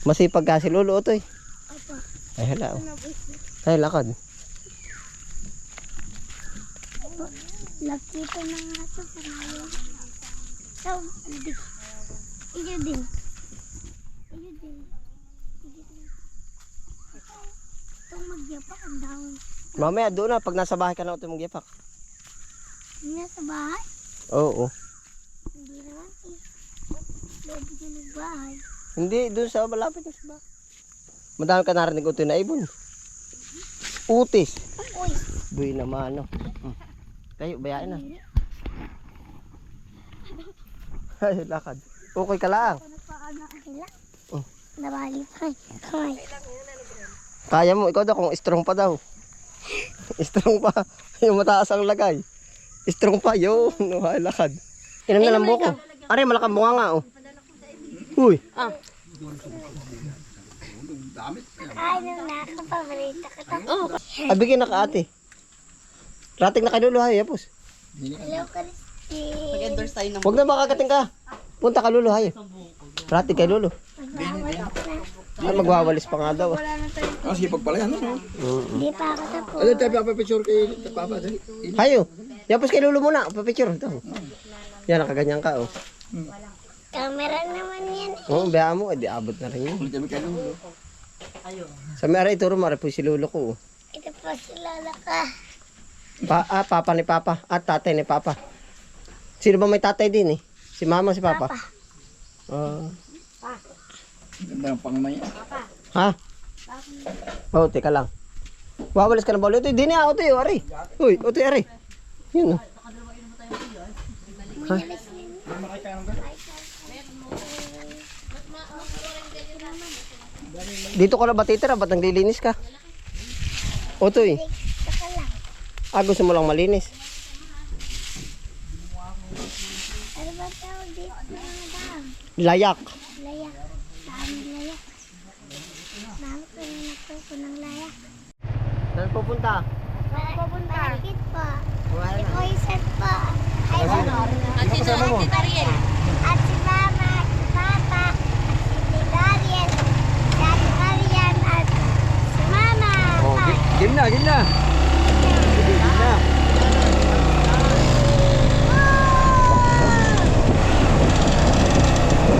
Masipag ka si Lolo, Otoy. Opo. Ay, hala. Ay, lakad. Nakita na nga ito. So, iyo din. Iyo din. Itong magyapak ang dahon. Mamaya doon na, pag nasa bahay ka na ito magyapak. Hindi sa bahay? Oo. Hindi naman eh. Loob niya ng bahay. Hindi, doon sa malapit na sa bahay. Madami ka narinig ito na ibon. Utis. Uy. Buhay naman, no? Tayo, bayain na. Ay, lakad. Okay ka lang. Oh. Nabali pa. Kamay. Kaya mo, ikaw daw kung strong pa daw. Strong pa. Yung mataas ang lagay. Strong pa, yun. Ay, lakad. Inom na lang buko. Aray, malakang bunga nga, oh. Uy. Ay, nung nakapaborito ka to. Oh. Ay, bigyan na ka ate. Rating na kay Lolo, hay, yapos. Hello, Christine. Mag-endorse tayo ng Huwag na makakating ka. Punta ka Lolo, hay. Rating kay Lolo. Ay, magwawalis pa nga daw. Sige, pagpala yan. Hindi pa ako tapos. Ano tayo papapicture kay Papa? Hayo. Yapos kay Lolo muna. Papicture. Ito. Yan, nakaganyan ka, oh. Camera naman yan. Oo, bayaan mo. Di abot na rin yun. Ulit kami kay Lolo. Sa may aray, ituro mo. Aray po si Lolo ko, oh. Ito po si Lola ka. Papa ni Papa. At tatay ni Papa. Sino ba may tatay din, eh? Si Mama, si Papa? Ganda ng pangmay. Ha? Oh, teka lang. Wawalis ka na ba ulit? Uy, di na, Otoy, aray. Uy, Otoy, aray. Yun, oh. Ha? Dito ka na ba titira? Ba't naglilinis ka? Otoy. Saka lang. Gusto mo lang malinis. Ano ba tawag dito mga dam? Layak. Layak. Dami layak. Dami ko yung nagtuko ng layak. Saan pupunta? Pupunta. Marikit po. Wala Si na. Moises po. Ay, At si Dariel. at si Mama, at si Papa, at si Dariel, si Ate Marian, at si Mama. Oh, game na, game na. Game na.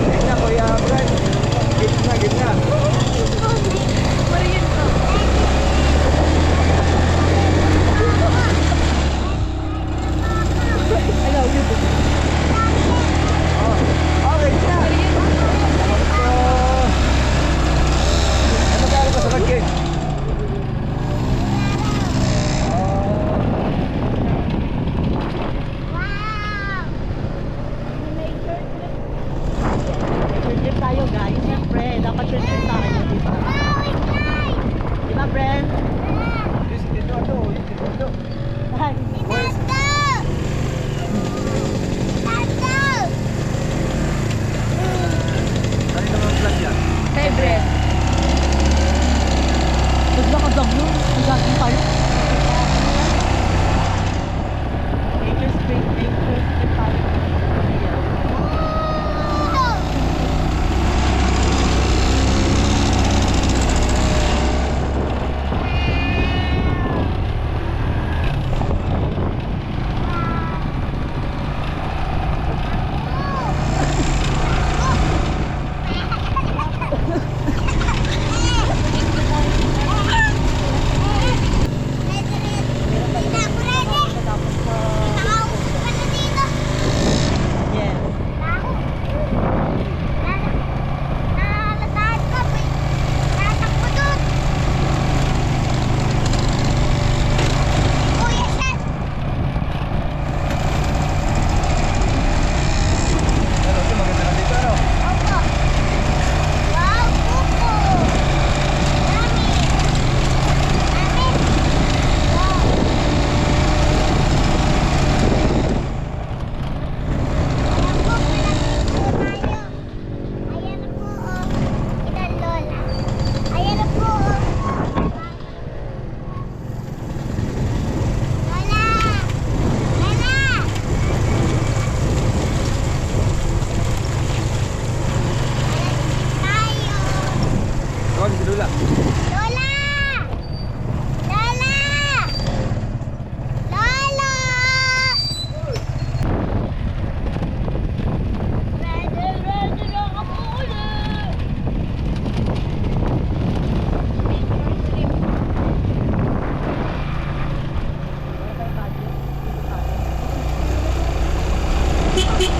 Game na, Kuya Brad. Game na, game na. Okay na. Ano magkano ka sa pag-game? Wow! Trip tayo guys. Siyempre, dapat trip tayo. Wow, it's nice! Di ba, friend? Dito. Tato! Tato! Ano naman vlog yan? Favorite. Huwag na ka-doglo. Magagin tayo. Nature trip tayo. Tawagin si Lola. Lola! Lola! Lola! Ready na ako ulit! Okay!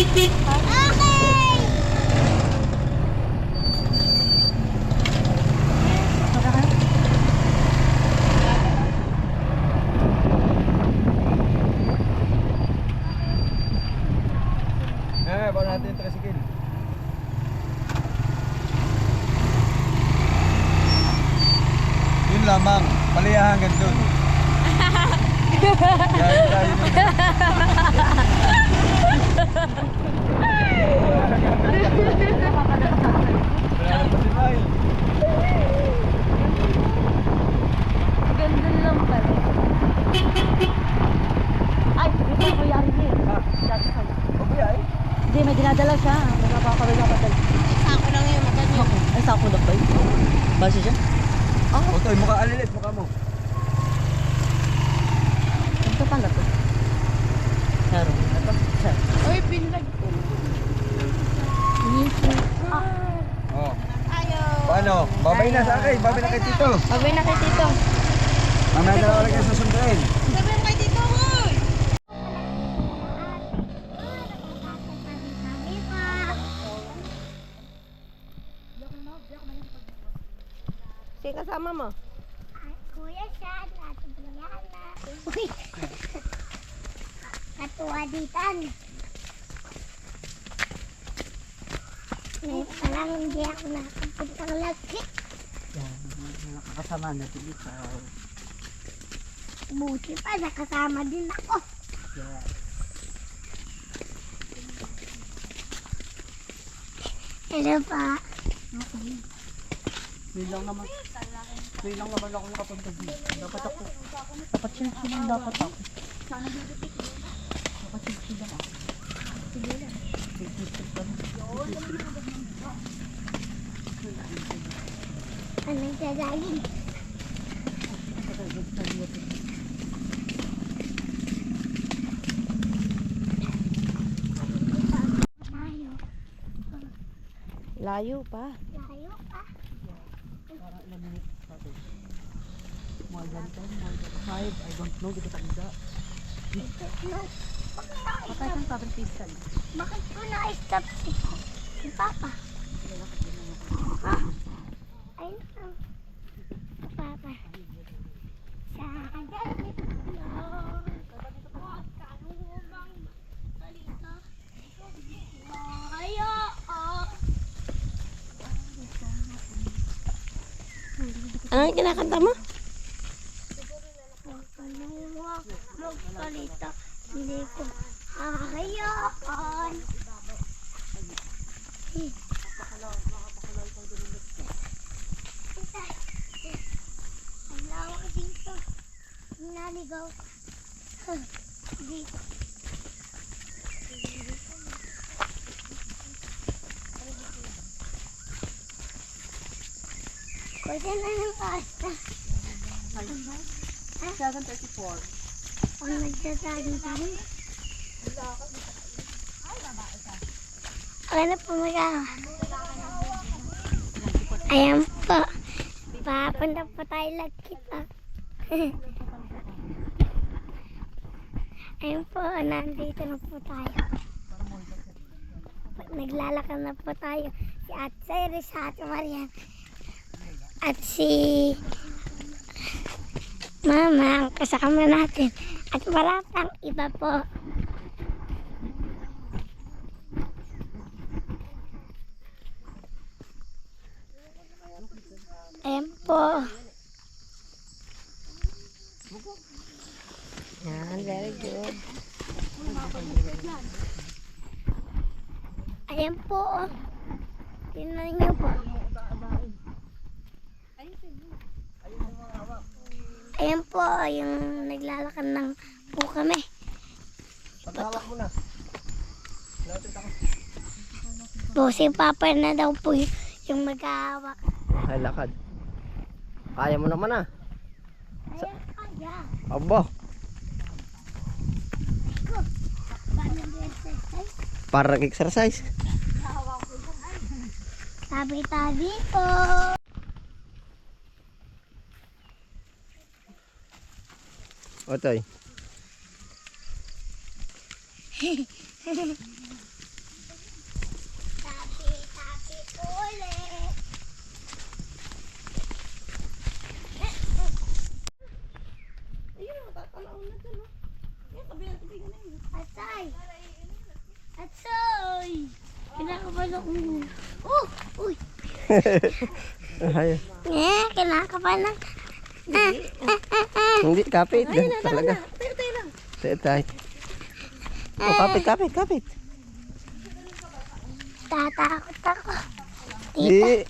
Okay! Bawa natin yung tricycle. Yun lamang, paliyahan hanggang doon. Yan tayo nun. Wala na pa si May. Ganda lang pala. Ay, ito ako yari niya. Dati sa'yo. Okay ay. Hindi, may dinadala siya. Nagpapakawala ka dala. Ako lang yung maganda. Ay, sako na ba yun? Base siya? Otoy, mukha alilit, mukha mo. Ito pala to. Meron. Ito. Siya. Uy, pinlag ko. Oh. Ayaw. Paano? Babay na sa akin, babay na kay Tito. Babay na kay Tito. Mamaya na lang ulit kayo susunduin. Babay na kay Tito, hoy! Sino kasama mo? Kuya siya, Ate Brianna. Uy! Katuwaditan. Ngayon pa lang hindi ako nakapuntang lagi. Yan. Nakakasama natin ito. Buti pa, nakasama din ako. Yan. Hello pa. Ngayon lang naman. Ngayon lang naman ako nakapunta dito. Dapat ako. Dapat silang dapat ako. Dapat silang ako. Sige lang. Anong gagawin? Tayo. Layo pa. Layo pa. Parang ilang minutes natin. More than 10, more than 5. I don't know. Di ko tanda. No. Patay kang sabi pistol. Bakit ko na-stop si Papa? Ha? Ayun lang. Papa. Sa kagalit lang. Ano yung kinakanta mo? Magpalita. Hindi ko hayaan. Ang lawak dito. Naligaw. Dito. Pwede na yung pasta. 7:34. Ang nagsasaging tayo. Ano po magawa? Ayan po. Papunta po tayo Lagkita. Ayan po, nandito na po tayo. Naglalakad na po tayo. Si Ate Cyrus, Ate Marian. At si Mama, ang kasama natin. At wala pang iba po. Ayan po. Yan, very good. Ayan po. Tingnan niyo po. Ayan po, yung naglalakad ng po kami. Paghawak mo na. Lapit ako. po, si Papa na daw po yung mag-aawak. Ay, lakad. Kaya mo naman ah. Kaya. Aba, Paano exercise? para nag-exercise. Tabi-tabi po. Otoy. Tabi-tabi po ulit. Atay! Atay! Kinakabahan ako. Uy! Ay, Kinakabahan ako. hindi, kapit. Talaga. Tayo. Oh, kapit. Tatakot ako. Hindi.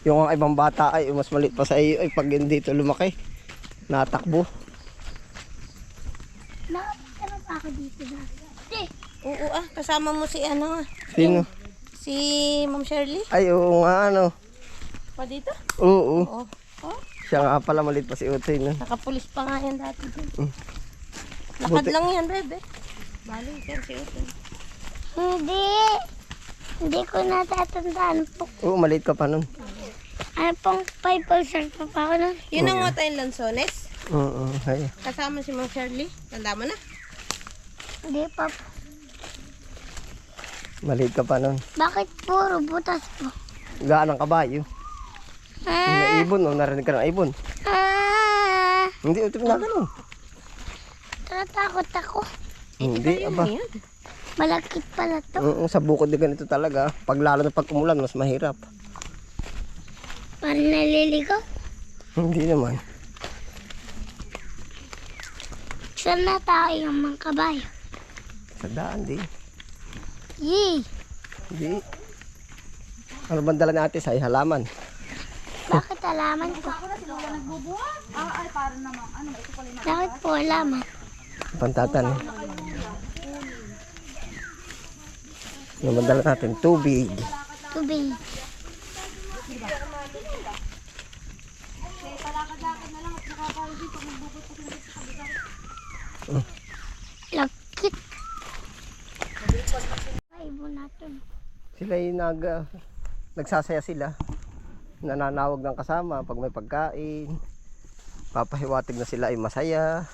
Yung ang ibang bata ay mas maliit pa sa iyo ay pag hindi ito lumaki. Natakbo. Nakapagkaroon pa ako dito na. Oo kasama mo si ano, Sino? si Ma'am Shirley. Ay, oo nga, ano. Pa dito? Oo. Oh, Siya nga pala maliit pa si Utoy. No? nakapulis pa nga yan dati dun. Lakad Buti- lang yan, bebe. Bali, yan si Utoy. Hindi ko natatandaan po. Oo, maliit ka pa nun. Ano pong 5 years pa pa ako nun? Yun ang mga tayong Lanzones. Oo, ay. Kasama si Ma'am Shirley. Tanda mo na. Hindi pa po. Maliit ka pa nun. Bakit puro butas po? Gaan ng kabayo. May ibon, oh, narinig ka ng ibon. Hindi, Utoy na ganun. Tatakot ako. Hindi, aba. Ayun. Malakit pala to. Oo, sa bukod din ganito talaga. Pag lalo na pag umulan, mas mahirap. Parang naliligaw. Hindi naman. Saan na tayo yung mga kabayo? Sa daan, di. Yee! Hindi. Ano bang dala natin sa halaman? Bakit alaman po? Bakit po alaman? Pantatan. Ano bang dala natin? Tubig. Tubig. Lakit. Ibo natin. Sila yung nagsasaya sila. Nananawag ng kasama pag may pagkain. Papahiwatig na sila ay masaya.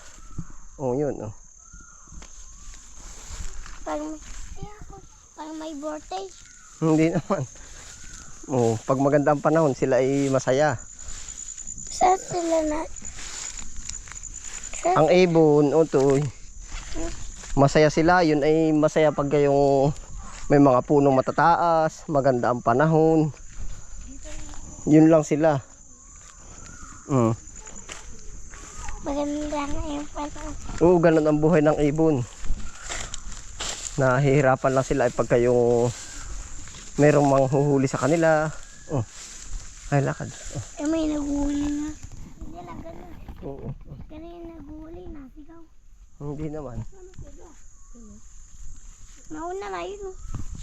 Oo, yun. Oh. Pag may birthday. Hindi naman. Oh, pag maganda ang panahon, sila ay masaya. Saan sila na? Saan? Ang ibon, Utoy, masaya sila. Yun ay masaya pag yung may mga punong matataas, maganda ang panahon. Yun lang sila. Maganda nga yung panahon. Oo, ganun ang buhay ng ibon. Nahihirapan lang sila ay pagka yung merong manghuhuli sa kanila. Oh. Ay, lakad. Oh. Eh may naghuli na. Hindi lang ganun. Oo. Ganun yung naghuli na. Sigaw. Hindi naman. Nauna na yun.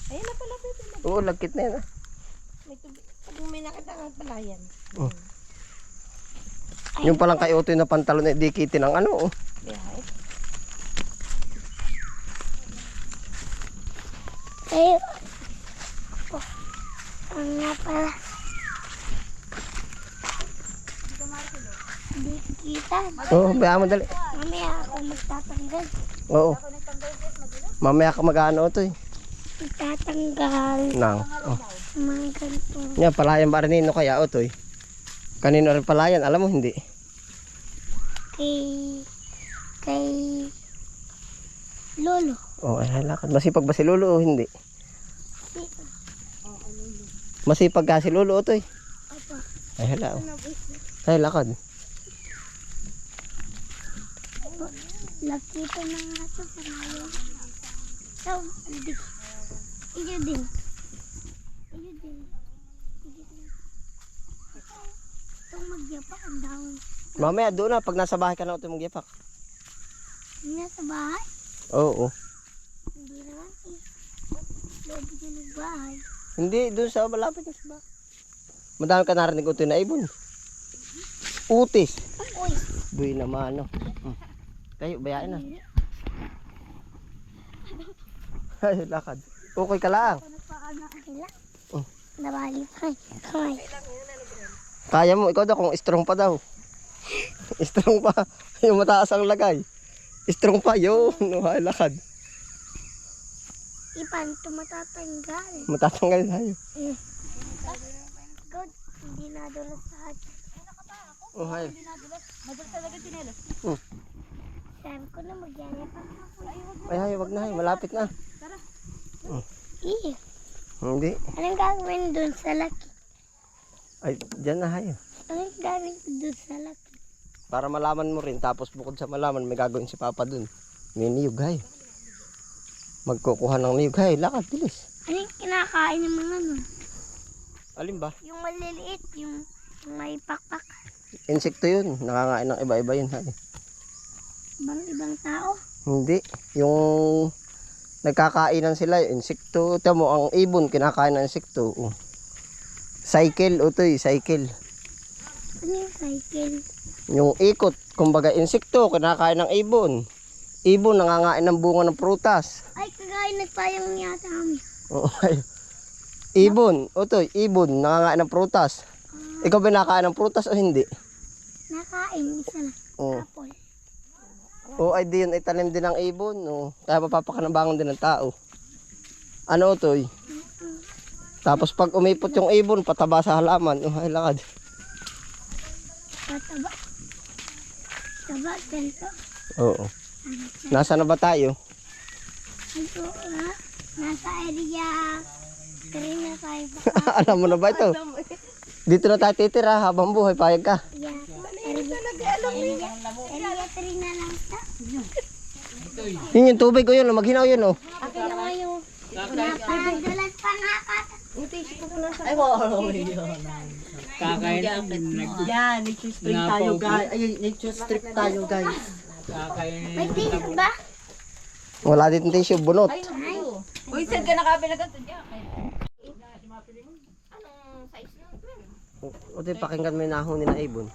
Ayun na pala, bebe. Oo, lagkit na yan. Ah. May tubig. Pag may nakita kang palayan. Oh. Yung palang kay Utoy na pantalon ay dikitin ng ano. Oh. Biyahe. Eh. Oh. Ang nga pala. Hindi kita. Oo, bayaan mo dali. Mamaya ako magtatanggal. Oo. Mamaya ka mag-ano, Utoy. Magtatanggal. Nang. Oh. Mga ganito. Yan, palayan ba rin kaya, Utoy? Kanino rin palayan? Alam mo, hindi. Kay Lolo. Oo, ay lakad. Masipag ba si Lolo o hindi? Masipag ka si Lolo, Utoy? Opo. Ay hala. Oh. Ay lakad. Lakita na nga ito. Panayon. So, iyo din. Iyo din. Iyo din. Itong magyapak ang dahon. Mamaya doon na, pag nasa bahay ka na, Utoy, magyapak. Hindi sa bahay. Oo. Hindi naman eh. Loob din ng bahay. Hindi, doon sa malapit na sa bahay. Madami ka narinig utoy na ibon. Utis. Uy, Buhay naman, no? Kayo, bayain na. Ay, lakad. Okay ka lang. hila. Oh. Nabali pa. Kamay. Kaya mo, ikaw daw kung strong pa daw. Strong pa. Yung mataas ang lagay. Strong pa, yun. Ay, lakad. Ipan, tumatatanggal. Matatanggal tayo. Good. Hindi nadulas sa atin. Oh, hay. Madalas talaga tinelas. Sabi ko na magyanay pa ako. Ay, hay, wag na, hay. Malapit na. Iyo. Hindi. Anong gagawin dun sa laki? Ay, dyan na, hay. Anong gagawin dun sa laki? Para malaman mo rin, tapos bukod sa malaman, may gagawin si Papa dun. May niyog, hay. Magkukuha ng niyog, hay. Lakad, bilis. Ano yung kinakain ng mga nun? Alin ba? Yung maliliit, yung may pakpak. Insekto yun. Nakangain ng iba-iba yun, hay. Ibang tao. Hindi. Yung nagkakainan sila, yung insekto. Tamo, ang ibon, kinakain ng insekto. Oh. Cycle, utoy, cycle. Ano yung cycle? Yung ikot, kumbaga insekto, kinakain ng ibon. Ibon, nangangain ng bunga ng prutas. Ay, kagaya nagpayang yata kami. Oo, ay. Ibon, utoy, ibon, nangangain ng prutas. Ikaw ba nakain ng prutas o hindi? Nakain, isa na. Oo. Apple. O ay di yun, itanim din ng ibon. O. Kaya mapapakanabangan din ng tao. Ano utoy? Tapos pag umipot yung ibon, pataba sa halaman. O, ay lakad. Pataba. Taba, ganito. Oo. Nasa na ba tayo? Ito, ha? Nasa area 3 na tayo ba? Alam mo na ba ito? Dito na tayo titira habang buhay, payag ka. Yeah. Area 3 na lang sa. Yun yung tubig ko yun, maghinaw yun oh. Akin na yung napadalas pa nakaka. Ay, wow. Kakain Yan, nature strip tayo guys. Ay, nature strip tayo guys. May tinis ba? Wala dito tissue, bunot. Uy, saan ka nakabilag ito dyan? O di pakinggan mo yung nahon ni na ibon.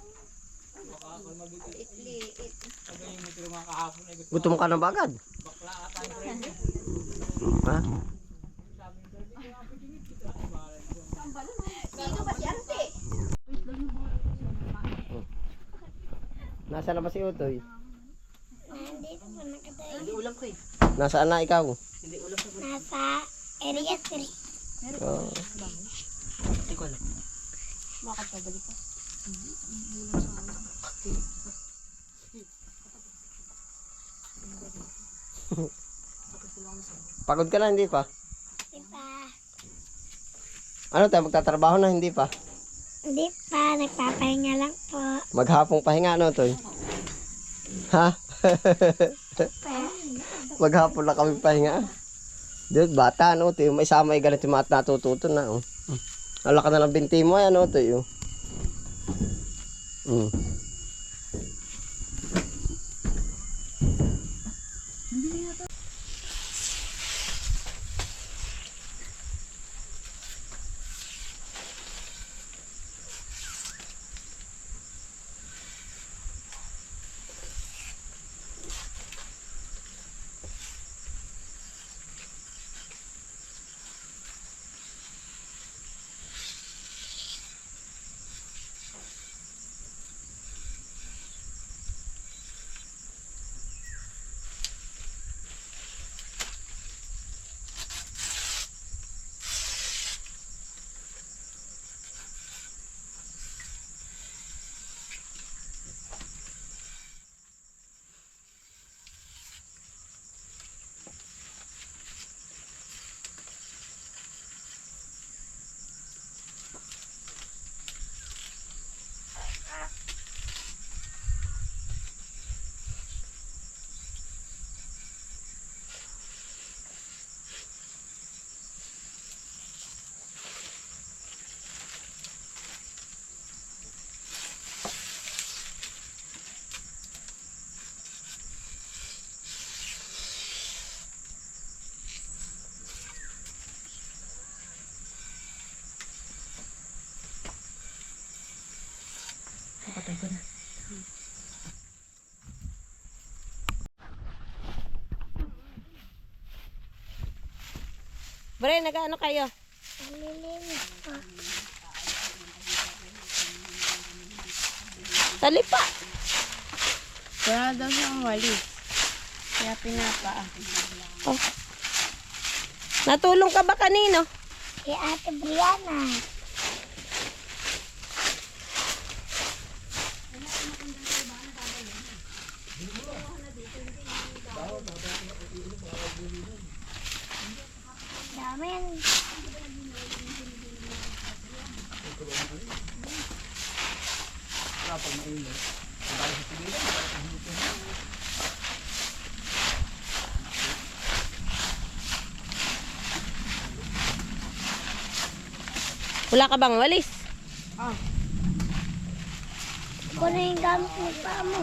Gutom ka na ba agad? Ha? Nasaan na ba si Utoy? Nandito pa nakatayo. Hindi ulam ko eh. Nasaan na ikaw? Nasa area 3. Oh. Hindi ko alam. Pagod ka na, hindi pa? Diba? Ano tayo, magtatrabaho na, hindi pa? Hindi pa, nagpapahinga lang po. Maghapong pahinga, ano, Toy? Ha? Pa. Maghapon na kami pahinga. Dude, bata, ano, Toy? May sama yung ganito yung mga natututo na, oh. Alaka na lang binti mo, ano, Toy, oh. Patay ko na. Bre, nag-ano kayo? Nalilinis po. Talipa. Wala daw siyang walis. Kaya pinapa. Oh. Natulong ka ba kanino? Kay Ate Brianna. Dami. Wala ka bang walis? Kuno yung gamit ng paa mo.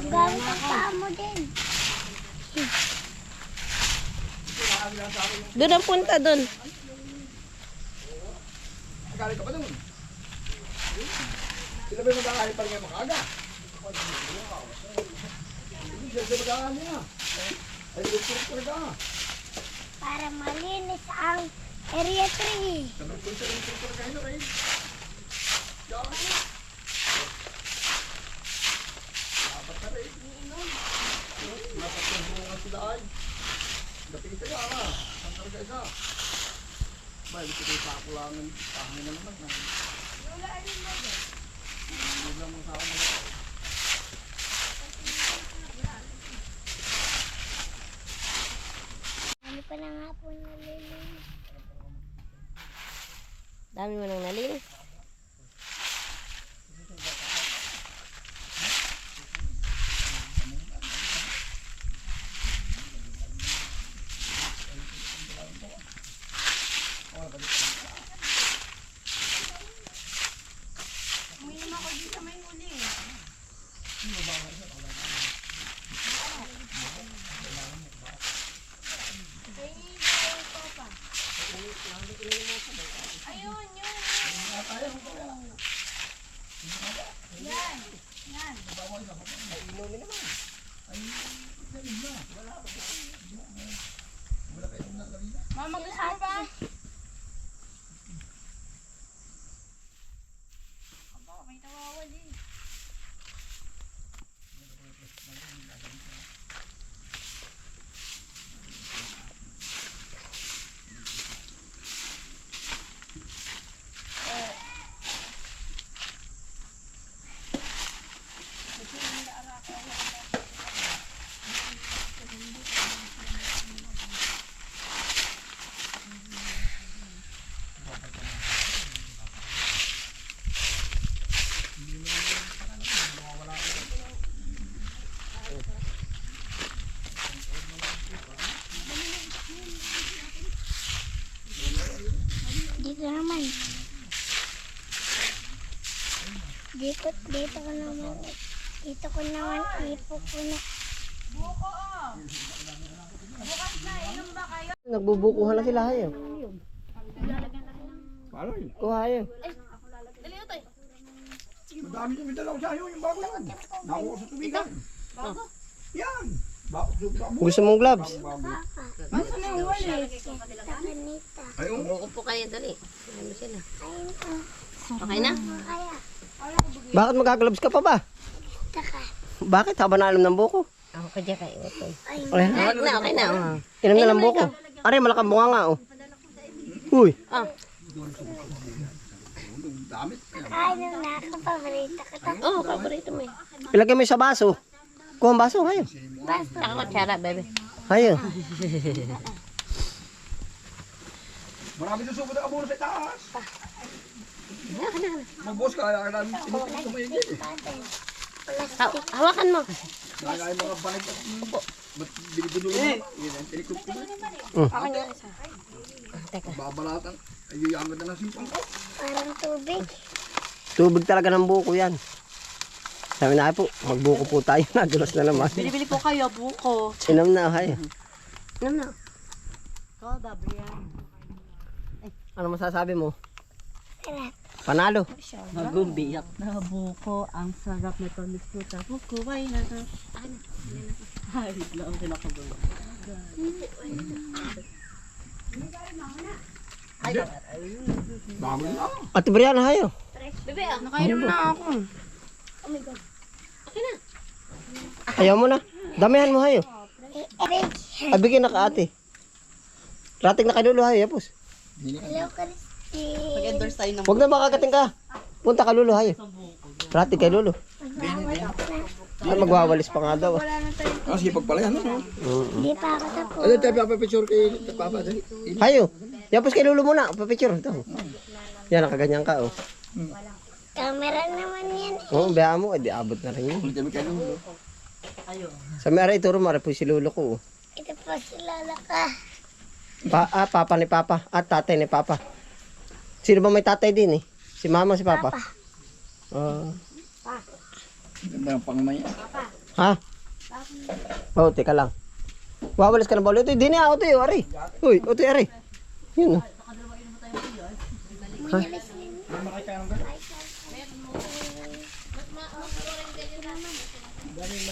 Gamit ng paa mo din. Doon ang punta doon. Galing ka pa doon. Sila ba yung mag-aari pa rin makaga? Hindi sila mag-aari niya. Ay, gusto ko rin ka. Para malinis ang area 3. Sabi ko sa rin ko rin kayo rin. Dapat ka rin. Dapat ka rin sila ay. Dapat ka rin ka. Saan ka rin ka? Bahay, gusto ko yung pakulangan. Pahangin na naman. Hindi lang mo sa ako mga. Ano pa na nga po nalilinis? Dami mo nang nalinis. Mama, gusto mo ba? May nawawali. Dito naman. Dito ko naman. Dito ko naman ipupuno. Nagbubukuhan na sila hayo. Paano yun? Kuha hayo. Madami yung may dalaw sa'yo, yung bago yan. Nakuha ko sa tubigan. Bago? Yan. Bago sa tubigan. Gusto mong gloves? Masa na yung walis? Takanita. Ayun. Buko po kayo, dali. Ano sila? Ayun po. Okay na? Kaya. Bakit magkagloves ka pa ba? Taka. Bakit? Haba na alam ng buko. Ako ka dyan kayo. Okay. Ayun. Okay. Okay na. Oh. Inom na ng buko. Are, malakang bunga nga oh. Uy. Ah. Damit. Ay, nung nakapaborito ko to. Oh, paborito mo eh. Ilagay mo sa baso. Kuha ang baso, hayo. Ako kutsara, bebe. Hayo. Marami susubot ang abuno sa taas. Mag-boss ka, kaya namin sinipin sa may gilid. Hawakan mo. Kaya yung mga banig at ba't binibunulo mo? Yan ang tinikot ko. Ako niya isa. Teka. Babalatan. Ay, yuyamad na ng simpang ko. Parang tubig. Tubig talaga ng buko yan. Sabi na po, magbuko po tayo. Nadulas na naman. Bili-bili po kayo, buko. Inom na, hayo. Ano na? Koda, Brian. Ano masasabi mo? Sarap. Panalo. Nagumbiyak na buko. Ang sarap na tamis fruta. Buko ay nasa. Ay, lang kinakabayo. Bago na. Ate Brianna, hayo. Nakainom na ako. Ayaw mo na. Damihan mo, hayo. Aray. Ay, bigyan na ka ate. Rating na kay Lolo, hayo. Yapos. Hello, Christy. Mag-endorse tayo ng Huwag na makakating ka. Punta ka, Lolo, hayo. Rating kay Lolo. Ay, magwawalis pa nga daw. Wala na tayo. Ah, sige, pagpala yan. Ano? Hindi pa ako tapos. Ano tayo papapicture kay Papa? Dali. Hayo. Yapos kay Lolo muna. Papicture. Ito. Yan, nakaganyan ka, oh. Camera naman yan. Oo, bayaan mo. Di abot na rin yun. Ulit kami kay Lolo. Ayun. Sa may aray, ituro mo. Aray po si Lolo ko, oh. Ito po si Lola ka. Papa ni Papa. At tatay ni Papa. Sino ba may tatay din, eh? Si Mama, si Papa? Ah. Ganda ng pangmay. Ha? Oh, teka lang. Wawalis ka na ba ulit? Uy, di niya, utoy, aray. Uy, utoy, aray. Yun, oh. Ha?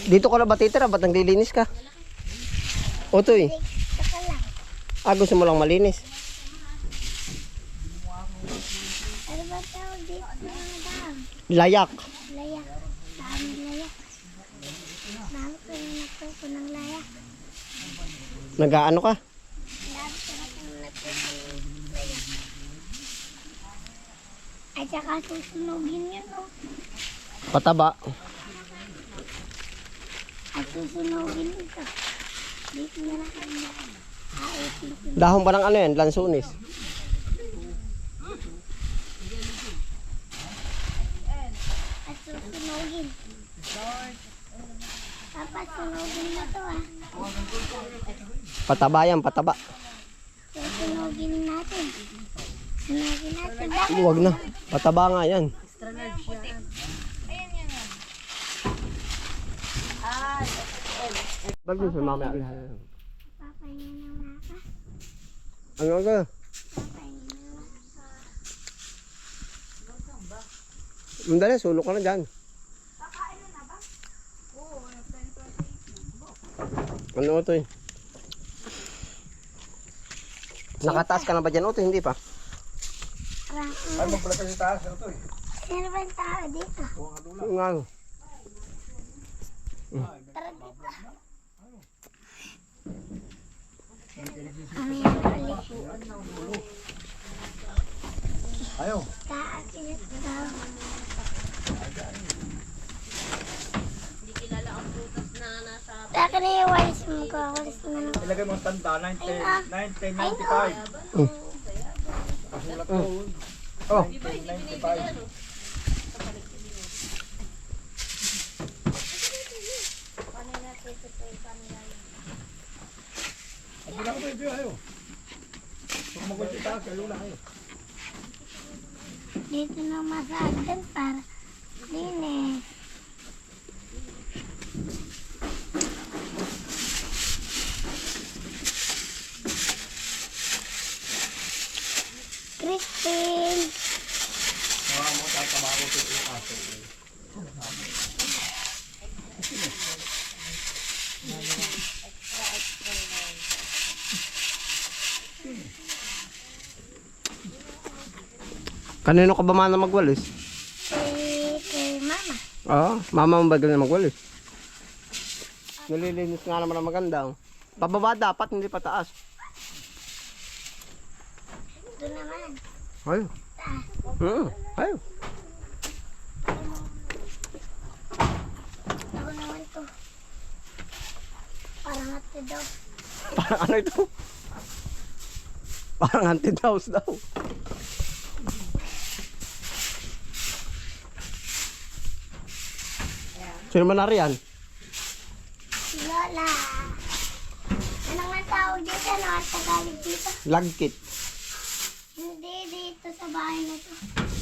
Dito ka na ba titira? Ba't naglilinis ka? Utoy, Saka lang. gusto mo lang malinis. Ano ba tawag dito mga dam? Layak. Layak. Dami layak. Dami ko na nagtuko ng layak. Nag-aano ka? Dami ko na nagtuko ng layak. At saka susunugin yun, oh. Pataba. At susunugin ito. Dito na lang kami. Haitin ko. Dahon pa ng ano yan? Lansunis. At susunugin. Papa, sunugin mo to, ah. Pataba yan, pataba. Susunugin natin. Sunugin natin. Bakit? Huwag na. Pataba nga yan. Bagay sa mamaya. Papahinga ng maka. Ano ka? Papahinga ng maka. Mandali, sulok ka na dyan. Ano ito eh? Nakataas ka na ba dyan, Oto? Hindi pa. Ay, magpala kasi taas. Ano to eh? Sino ba ang tao dito? Yung nga. Tara dito. Kami ang ulit. Ayaw. Kaakin ito. Taka na yung walis mo ko. Walis mo na. Ilagay mo ang tanda. 1995. Kasulat ko. Oh. 1995. Ang pinaka mo ito ayaw. Kung magulti taas, kayo na kayo. Dito na masagdan para linis. Christine! Kanino ka ba mana magwalis? Kay mama. Oo, mama mo ba ganun magwalis? Nililinis nga naman ang maganda. Oh. Pababa dapat, hindi pataas. Ito naman. Ayaw. Ayaw. Ako naman to. Parang ate daw. Parang ano ito? Parang haunted house daw. Sino man nariyan? Si Lola. Ano nga tawag dito? Ano ang Tagalog dito? Lagkit. Hindi dito sa bahay na to.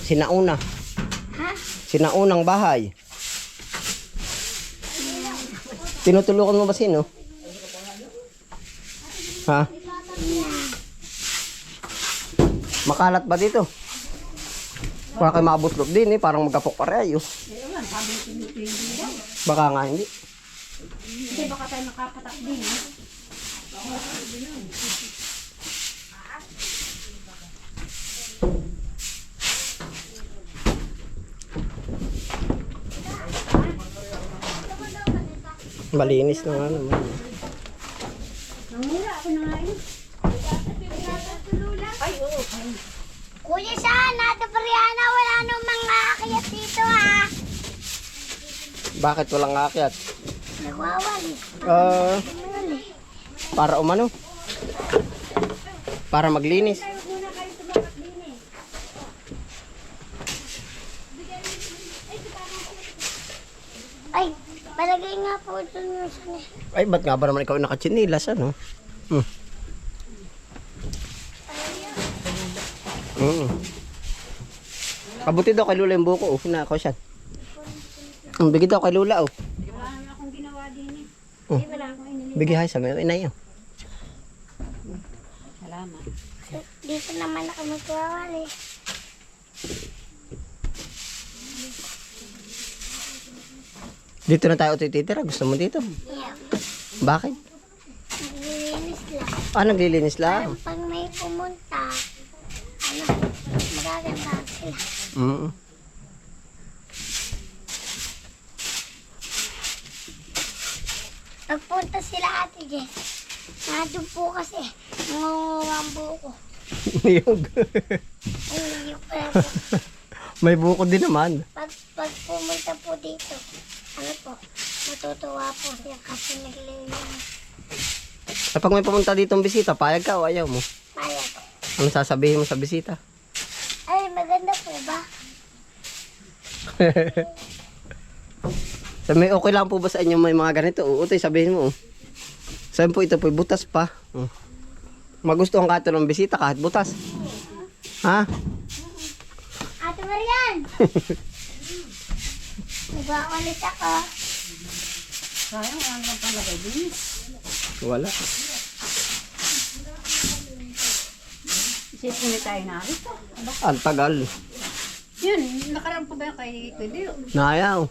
Sinauna. Ha? Sinaunang bahay. Tinutulukan mo ba sino? Ha? Makalat ba dito? Wala kayo mabutlog din eh, parang magkapok pareho. Baka nga hindi. Kasi baka tayo nakapatak din. Malinis na nga naman. Nangira ako na nga yun. Kuya San, Ate Brianna, wala nang mga akyat dito ha. Bakit walang akyat? Nagwawali. Para umano? Para maglinis. Ay, palagay nga po dun yung san eh. Ay, ba't nga ba naman ikaw nakatsinilas, ano? Kabuti daw kay Lula yung buko, oh. Na ako siya. Bigay daw kay Lula, oh. Wala akong ginawa din eh. Oh. Wala akong inili. Bigay hay sa mga inay, oh. Salamat. Dito naman ako magwawali. Dito na tayo titira. Gusto mo dito? Yeah. Bakit? Naglilinis lang. Ah, naglilinis lang. Pag may pumunta, magaganda sila. Pagpunta sila Ate Jess, nandun po kasi, nangunguha ang buko. Niyog. Ay, yung pala po. May buko din naman. Pag pumunta po dito, ano po, matutuwa po siya kasi naglilinis. Kapag may pumunta dito ang bisita, payag ka o ayaw mo? Payag. Anong sasabihin mo sa bisita? Ay, maganda po ba? Sabi, okay lang po ba sa inyo may mga ganito? Oo, tayo sabihin mo. Sabi po, ito po, butas pa. Magustuhan ka ito ng bisita kahit butas. Ha? Ate Marian! Nagwawalis ako. Sayang, wala naman palagay din. Wala. Isipin niyo tayo na alis. Ang tagal. Yun, nakaraan po ba yung kay Dio? Nayaw.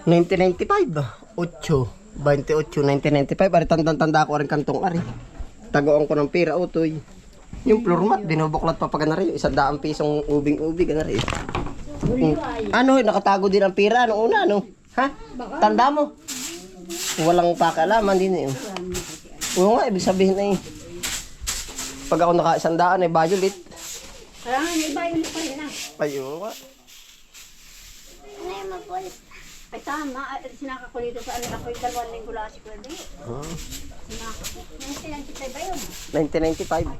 1995. 28, 1995. Ari, tanda ko rin kantong ari. Tagoan ko ng pira, utoy. Yung floor mat, binubuklat pa pag na rin. 100 pisong ubing-ubing na rin. Ano, nakatago din ang pira. Ano una, no? Ha? Tanda mo? Walang pakalaman din eh. Oo nga, ibig sabihin na eh. Pag ako naka-100 ay violet. Kaya nga, may iba yung pa rin na. Ayun nga. Ano yung mapulis? Ay tama, sinaka ko dito sa ano ako yung 2 linggo lang si Pwede. Sinaka ko. Yung sinantitay ba yun? 1995.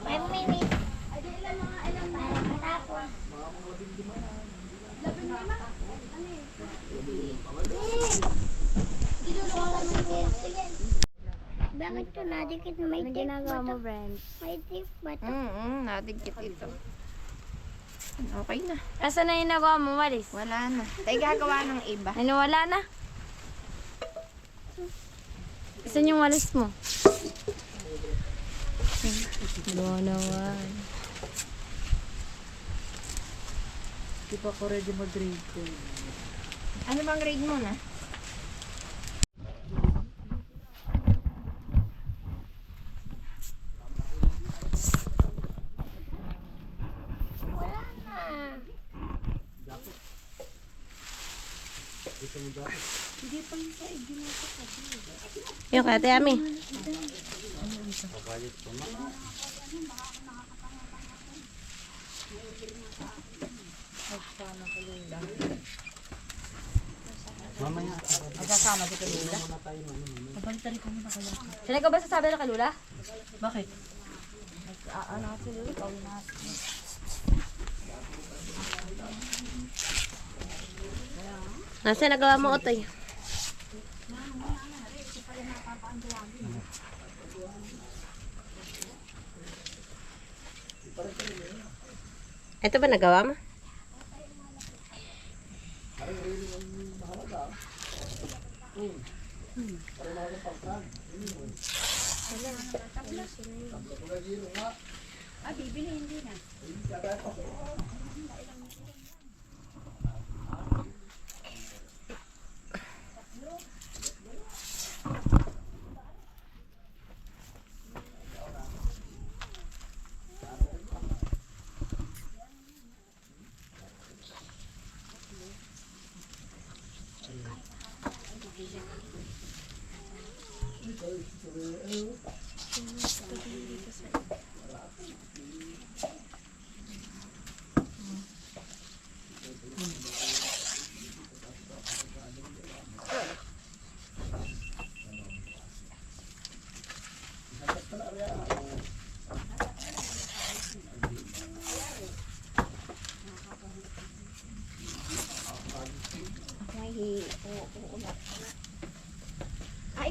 Five minutes. Para matapos. Bakit ito nadikit na may tip ba ito? May tip ba ito? Nadigit ito. Okay na. Asa na yung nagawa mo, Walis? Wala na. Tayo gagawa ng iba. Ano, wala na? Saan yung walis mo? Wala naman. Di pa ko ready mag-grade ko. Ano bang grade mo na? Wala na. Yung kaya Ate Ami. Sila ka ba sasabi na kalula? Bakit? Nasa nagawa mo, Otoy? Ito ba nagawa mo?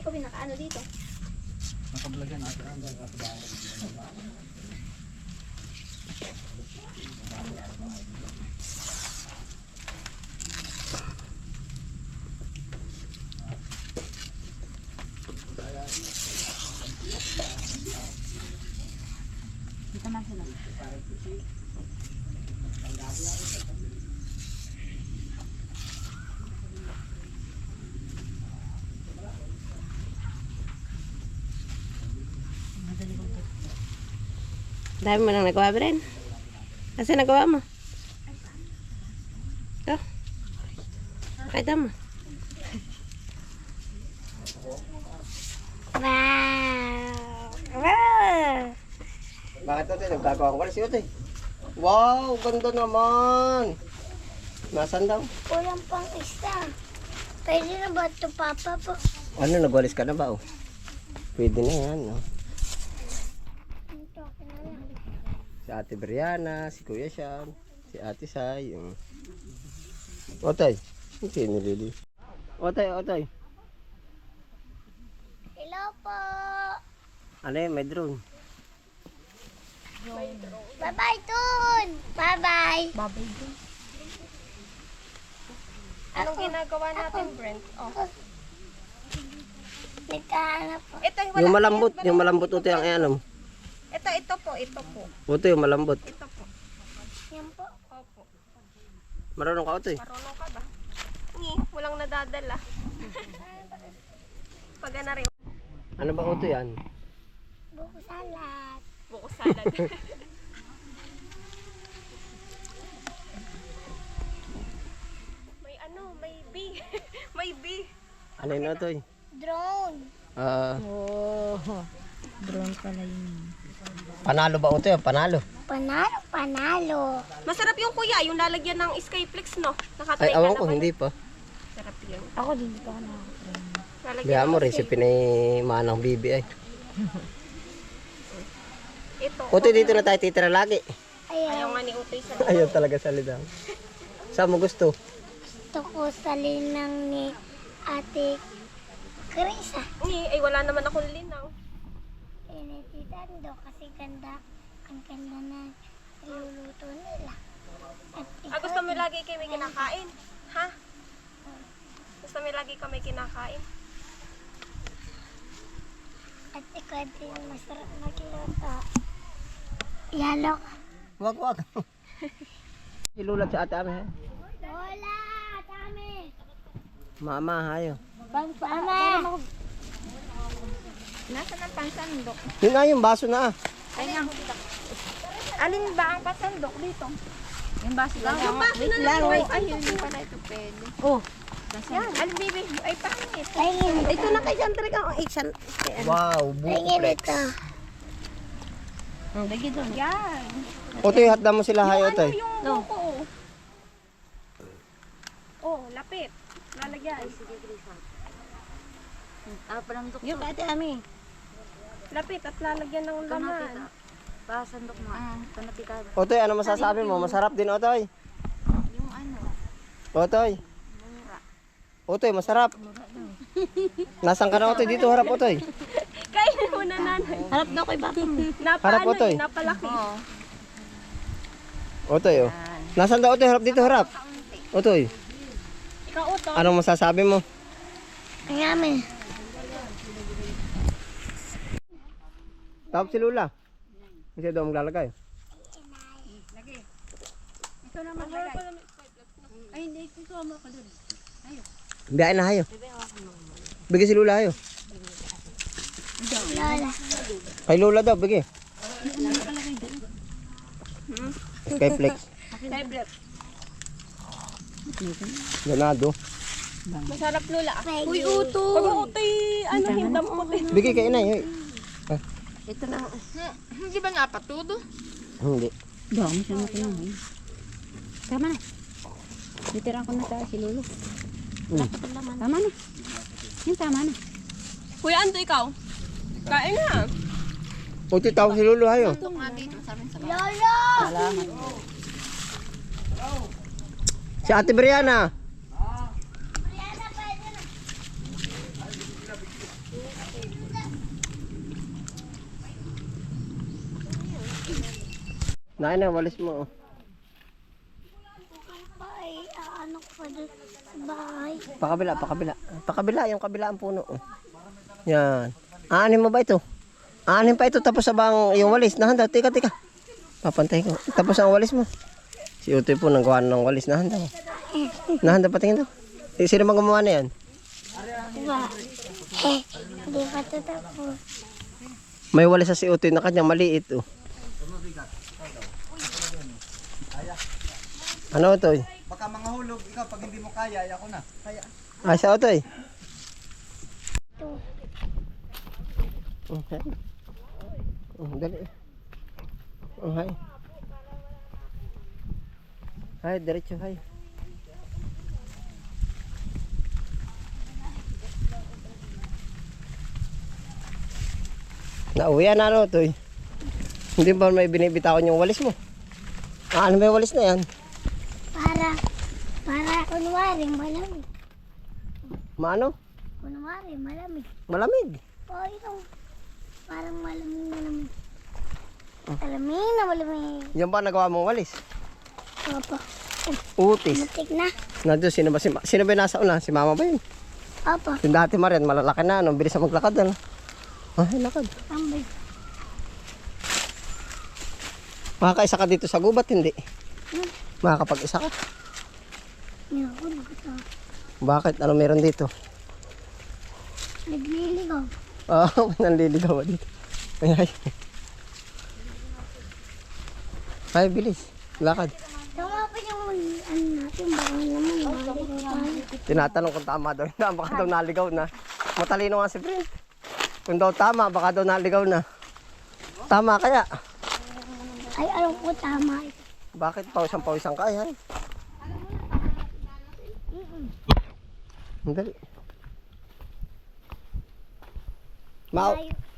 Ikaw pinakaano dito? Nakablagyan natin. Dito na sila. Dami mo nang nagawa, Bren. Kasi nagawa mo. Ito. Kaya mo. Wow! Bakit ito? Nagkagawa ko pala si Otoy. Wow, ganda naman. Nasaan daw? Kulang pang isa. Pwede na ba ito, Papa po? Ano, nagwalis ka na ba? Oh? Pwede na yan. Oh. Ito, kinala. Si Ate Brianna, si Kuya Sean, si Ate Sai. Yung... Otoy, hindi nilili. Otoy, Otoy. Hello po! Ano yun, may drone. Bye-bye, Tun! Bye-bye! Anong ginagawa natin, Brent? Oh. Nagkahanap po. Ito, Yung malambot Otoy ang ano. ito po. Otoy, yung malambot. Ito po. Yan po. Opo. Marunong ka, Otoy. Marunong ka ba? Walang nadadala. Pag na rin. Ano ba Otoy yan? Buko salad. Buko salad. may bee. May bee. Ano yun, Otoy? Drone. Drone pala yun. Panalo ba Otoy? Panalo. Panalo, panalo. Masarap yung kuya, yung lalagyan ng Skyflex, no? Nakatry Ay, ka awan na ko, ba? hindi pa. Sarap yun. Ako din pa na. Lalagyan Kaya mo, ng recipe ni Manang Bibi ay. Ito. Otoy, dito na tayo titira lagi. Ayaw nga ni Utoy sa Ayaw talaga sa lidang. Saan mo gusto? Gusto ko sa linang ni Ate Carissa. Ay, wala naman akong linaw. Inititando kasi ganda. Ang ganda na niluluto nila. At Gusto mo lagi kayo may kinakain? Ha? Gusto mo lagi ka may kinakain? At ikaw din masarap magluto. Yalo ka. Wag. Ilulat sa ate amin. Lola, dami. Mama, hayo. Mama. Nasaan ang pansandok? Yun na yung baso na. Ay nga. Alin ba ang pansandok dito? Yung baso lang. Yung baso na lang. Ay, yun pala ito pwede. Oh. Yan, alin bibi. Ay, pangit. Tingin ito. Ito na kay Sandra ka. Ay, Wow, Tingin buklex. ito. Lagi doon. yan. Otoy, hatda mo sila hayo, Otoy. Yung buko. Oh, lapit. Lalagyan. Palandok Yung kate ami. Lapit at lalagyan ng laman. Pasandok mo. Panatika. Otoy, ano masasabi mo? Masarap din, Otoy. Yung ano. Otoy. Otoy, masarap. Nasaan ka na, Otoy? Dito, harap, Otoy. Kainin mo na nanay. Harap daw kay Baka. Harap, Napaano Otoy. napalaki. Otoy, oh. Nasaan daw, Otoy? Harap dito, harap. Otoy, Ikaw, Uto. anong masasabi mo? Ang yummy. Tapos si Lula. Kasi daw maglalagay. Ito naman lagay. Ay, hindi. Ito mo ka dun. Biyain na hayo. Bigay si Lula hayo. Lola. Kay Lula daw, bigay. Kay Flex. Ganado. Masarap lula. Uy, Bigay kay inay. Hindi ba nga patudo? Hindi. Dami siya na kinahin. Tama na. Ditira ko na tayo si Lolo. Tama na. Yung tama na. Kuya, Ando, ikaw? Kain na. Uti tawag si Lulu hayo. Lolo! Si Ate Brianna. Brianna, pwede na. Nain na, walis mo. Oh. Ay, ano ko pa doon sa bahay. Pakabila, pakabila. Pakabila, yung kabilaan puno. Oh. Yan. Aanin mo ba ito? Aanin pa ito tapos sabang yung walis. Nahanda, tika. Papantay ko. Tapos ang walis mo. Si Utoy po nanggawa ng walis. Nahanda mo. Nahanda, patingin daw. Sino mang gumawa na yan? Diba? Hindi pa ito tapos. May walis sa si Utoy na kanyang maliit. Oh. Ano Utoy? Baka mga hulog, ikaw pag hindi mo kaya, ako na. Kaya. Ay, sa Utoy. Ito. Okay. Dali. Hay. Hay, diretso hay. Nauwi na ano to. Hindi ba may binibitawan yung walis mo? Ano ba yung walis na yan? Para kunwari malamig. Maano? Kunwari malamig. Malamig. O, itong parang malamig. Malamig. Yan ba nagawa mong walis? Opo. Utis. Matik na. Nandun, sino ba yung nasa una? Si mama ba yun? Opo. Yung dati Marian, malalaki na. Ano, bilis na maglakad. Ano? Ay, lakad. Tambay. Makakaisa ka dito sa gubat, hindi? Makakapag-isa ka? Hindi ako nakita. Bakit? Ano meron dito? Nagliligaw. Oo, nanliligaw dito. Ay. Ay, bilis. Lakad. Tama pa yung ano natin. Baka naman maligaw tayo. Tinatanong kung tama daw. Baka daw naligaw na. Matalino nga si Brent. Kung daw tama, baka daw naligaw na. Tama kaya? Ay, alam ko tama. Bakit pawisang ka? Ay. Dali.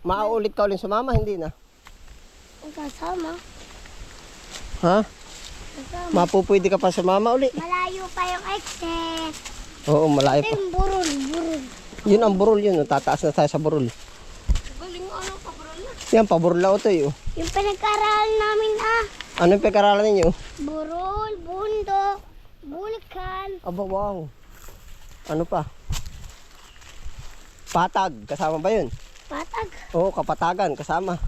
Mauulit ka ulit sumama, hindi na. Kasama. Ha? Kasama. Mapupwede ka pa sumama uli. Malayo pa yung exit. Oo, malayo Ito pa. yung burol. Yun ang burol yun. Tataas na tayo sa burol. Galing mo, ano, pabrol na. Yan, paburol na ito yun. Yung pinag-aralan namin Ano yung pagkaralan ninyo? burol, bundok, bulkan. Aba, wow. Ano pa? Patag, kasama ba yun? Patag. Oo, kapatagan, kasama.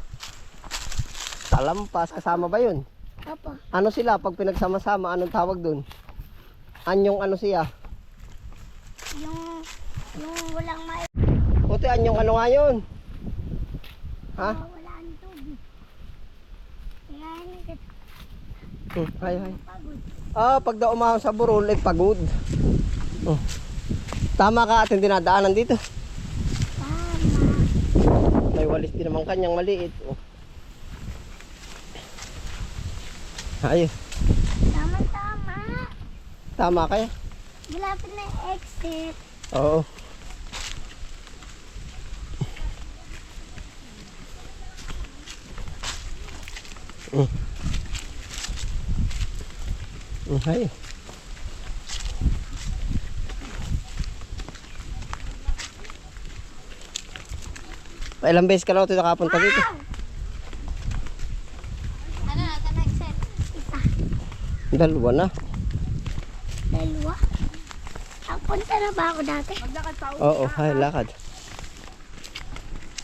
Talampas, kasama ba yun? Apa. Ano sila, pag pinagsama-sama, anong tawag dun? Anyong ano siya? Yung walang may... Puti, anyong ano nga yun? Ha? Wala ang tubig. Kaya nagkapagod. Hay. Pag daw umahon sa burol, ay pagod. Oh. Tama ka ating dinadaanan dito. Tama. May walis din naman kanyang maliit. Oh. Ayos. Tama. Tama kaya? Malapit na yung exit. Oo. Hay. Ilang beses ka na ito nakapunta dito? Ano na exit? Isa. Dalawa na. Dalawa. Punta na ba ako dati? Maglakad pa. Oo, hay, lakad.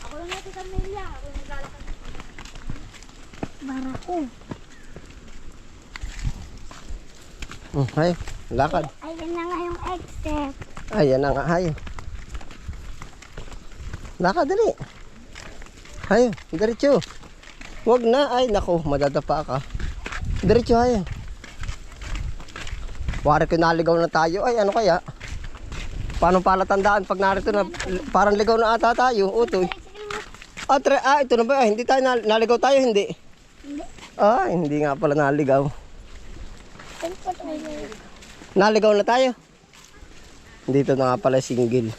Ako lang natin sa Melia. Ako naglalakad. Barako. Hay, lakad. Ayan na nga yung exit. Ayan na nga, hay. Lakad, dali. Hay, diretso. Wag na, ay, naku, madadapa ka. Diretso, hay. Wari ko naligaw na tayo, ay, ano kaya? Paano pala tandaan pag narito na, parang ligaw na ata tayo, utoy. Ito na ba? Hindi tayo naligaw tayo, hindi. Hindi nga pala naligaw. Naligaw na tayo. Dito na nga pala single.